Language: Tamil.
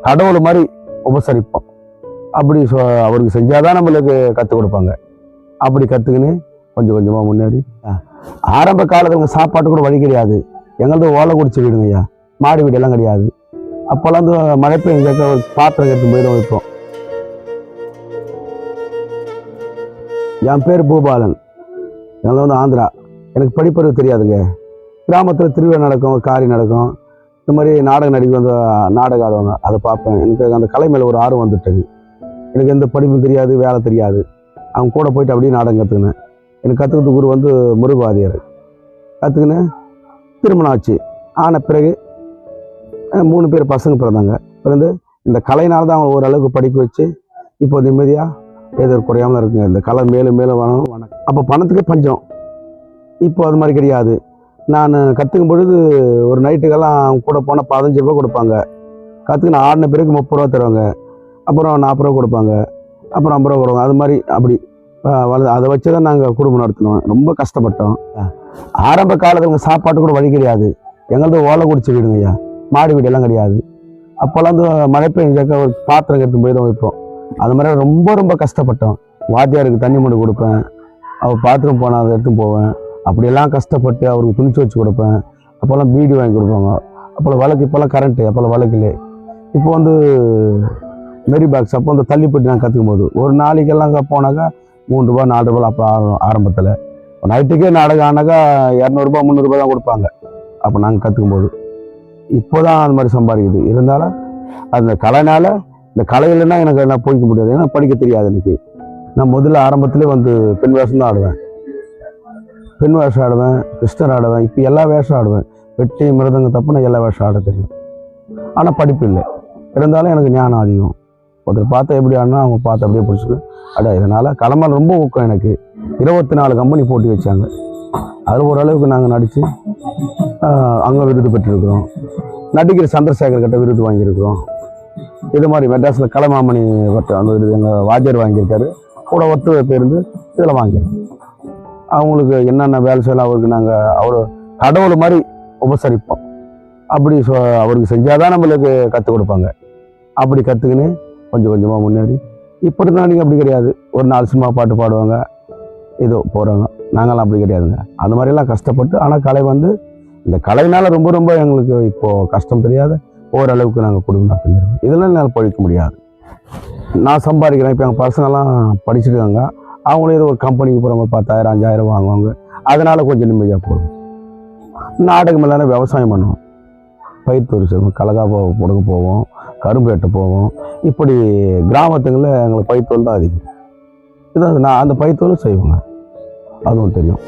கடவுள் மாதிரி உபசரிப்போம். அப்படி அவருக்கு செஞ்சாதான் நம்மளுக்கு கற்றுக் கொடுப்பாங்க. அப்படி கற்றுக்கின்னு கொஞ்சம் கொஞ்சமாக முன்னேறி ஆரம்ப காலத்தில் சாப்பாட்டு கூட வழி கிடையாது. எங்களது ஓலை குடிச்சு வீடுங்க ஐயா, மாடி வீடெல்லாம் கிடையாது. அப்போல்லாம் வந்து மழை பெய்ஞ்சாக்க ஒரு பாத்திரம் எடுத்து போய் தான் வைப்போம். என் பேர் பூபாலன், எங்களை வந்து ஆந்திரா. எனக்கு படிப்பறிவு தெரியாதுங்க. கிராமத்தில் திருவிழா நடக்கும், காரி நடக்கும், இந்த மாதிரி நாடகம் நடிக்க வந்து நாடகம் ஆடுவாங்க, அதை பார்ப்பேன். எனக்கு அந்த கலை மேலே ஒரு ஆர்வம் வந்துட்டது. எனக்கு எந்த படிப்பும் தெரியாது, வேலை தெரியாது. அவங்க கூட போயிட்டு அப்படியே நாடகம் கற்றுக்கினேன். எனக்கு கற்றுக்கிட்ட குரு வந்து முருகவாதியார். கற்றுக்கினேன். திருமணம் ஆச்சு. ஆன பிறகு 3 பேர் பசங்க பிறந்தாங்க. பிறந்து இந்த கலையினால தான் அவங்க ஓரளவுக்கு படிக்க வச்சு இப்போ நிம்மதியாக ஏதோ குறையாமல் இருக்குங்க. இந்த கலை மேலும் மேலும் வேணும். அப்போ பணத்துக்கே பஞ்சம். இப்போ அது மாதிரி கிடையாது. நான் கற்றுக்கும் பொழுது ஒரு நைட்டுக்கெல்லாம் அவங்க கூட போனால் 15 ரூபா கொடுப்பாங்க. கற்றுக்கின ஆடின பிறகு 30 ரூபா தருவாங்க. அப்புறம் 40 ரூபா கொடுப்பாங்க. அப்புறம் 50 ரூபா கொடுவாங்க. அது மாதிரி அப்படி அதை வச்சு தான் நாங்கள் குடும்பம் நடத்தினோம். ரொம்ப கஷ்டப்பட்டோம். ஆரம்ப காலத்தில் சாப்பாட்டு கூட வழி கிடையாது. எங்களது ஓலை குடிச்சு வீடுங்க ஐயா, மாடி வீடெல்லாம் கிடையாது. அப்போல்லாம் வந்து மழை பெய்ஞ்சாக்க ஒரு பாத்திரம் எடுத்து போய் தான் வைப்போம். அது மாதிரி ரொம்ப ரொம்ப கஷ்டப்பட்டோம். வாத்தியாருக்கு தண்ணி மூடி கொடுப்பேன், அவர் பாத்ரூம் போனால் அதை எடுத்து போவேன். அப்படியெல்லாம் கஷ்டப்பட்டு அவருக்கு துணிச்சு வச்சு கொடுப்பேன். அப்போல்லாம் பீடி வாங்கி கொடுப்பாங்க. அப்போல்லாம் விளக்கு, இப்போல்லாம் கரண்ட்டு, அப்போல்லாம் விளக்குலே. இப்போ வந்து மெரி பாக்ஸ். அப்போ வந்து தள்ளிப்பட்டு நான் கற்றுக்கும் போது ஒரு நாளைக்கெல்லாம் போனாக்கா 3 ரூபா 4 ரூபா. அப்போ ஆரம்பத்தில் நைட்டுக்கே நாடகம் ஆனாக்கா 200 ரூபா 300 ரூபா தான் கொடுப்பாங்க. அப்போ நாங்கள் கற்றுக்கும் போது. இப்போ தான் அந்த மாதிரி சம்பாதிக்குது. இருந்தாலும் அந்த கலைனால், இந்த கலை இல்லைன்னா எனக்கு என்ன போய்க்க முடியாது. ஏன்னா படிக்க தெரியாது எனக்கு. நான் முதல்ல ஆரம்பத்திலே வந்து பெண் வேஷம் தான் ஆடுவேன். பெண் வேஷம் ஆடுவேன், கிருஷ்ணர் ஆடுவேன். இப்போ எல்லா வேஷம் ஆடுவேன். வெட்டி மிருதங்க தப்புனா எல்லா வேஷம் ஆட தெரியும். ஆனால் படிப்பு இல்லை. இருந்தாலும் எனக்கு ஞானம் அதிகம். ஒருத்தர் பார்த்தா எப்படி ஆடினா அவங்க பார்த்து அப்படியே பிடிச்சிட்டு இதனால் கிளம்ப ரொம்ப ஊக்கம். எனக்கு 24 கம்பெனி போட்டி வச்சாங்க. அதில் ஓரளவுக்கு நாங்கள் நடித்து அங்கே விருது பெற்றிருக்கிறோம். நடிகர் சந்திரசேகர் கிட்ட விருது வாங்கியிருக்கிறோம். இது மாதிரி மெட்ராஸில் கலைமாமணி அந்த விருது எங்கள் வாத்தியார் வாங்கியிருக்காரு. கூட ஒத்து பேருந்து இதில் வாங்கியிருக்கோம். அவங்களுக்கு என்னென்ன வேலை செய்யலாம் அவருக்கு நாங்கள் அவர் கடவுள் மாதிரி உபசரிப்போம். அப்படி அவருக்கு செஞ்சாதான் நம்மளுக்கு கற்றுக் கொடுப்பாங்க. அப்படி கற்றுக்கின்னு கொஞ்சம் கொஞ்சமாக முன்னேறி இப்போ இருந்தால் நீங்கள் அப்படி கிடையாது. ஒரு 4 சினிமா பாட்டு பாடுவாங்க, ஏதோ போகிறாங்க. நாங்களாம் அப்படி கிடையாதுங்க. அந்த மாதிரிலாம் கஷ்டப்பட்டு, ஆனால் கலை வந்து இந்த கலைனால் ரொம்ப ரொம்ப எங்களுக்கு இப்போது கஷ்டம் தெரியாத ஓரளவுக்கு நாங்கள் குடும்பம் நடத்திருக்கோம். இதெல்லாம் என்னால் பழிக்க முடியாது. நான் சம்பாதிக்கிறேன். இப்போ எங்கள் பசங்கள்லாம் படிச்சுருக்காங்க. அவங்களும் ஏதோ ஒரு கம்பெனிக்கு போகிறவங்க 10,000 5,000 வாங்குவாங்க. அதனால் கொஞ்சம் நிம்மதியாக போகும். நாடகம் இல்லைன்னா விவசாயம் பண்ணுவோம், பயிர் தொழில் கலகா கொடுக்க போவோம், கரும்பு வெட்ட போவோம். இப்படி கிராமத்துங்களில் எங்களுக்கு பயிர் தொழில் தான் அதிகம். இதான் நான் அந்த பயிர் தொழில் செய்வோங்க. அதுவும் தெரியும்.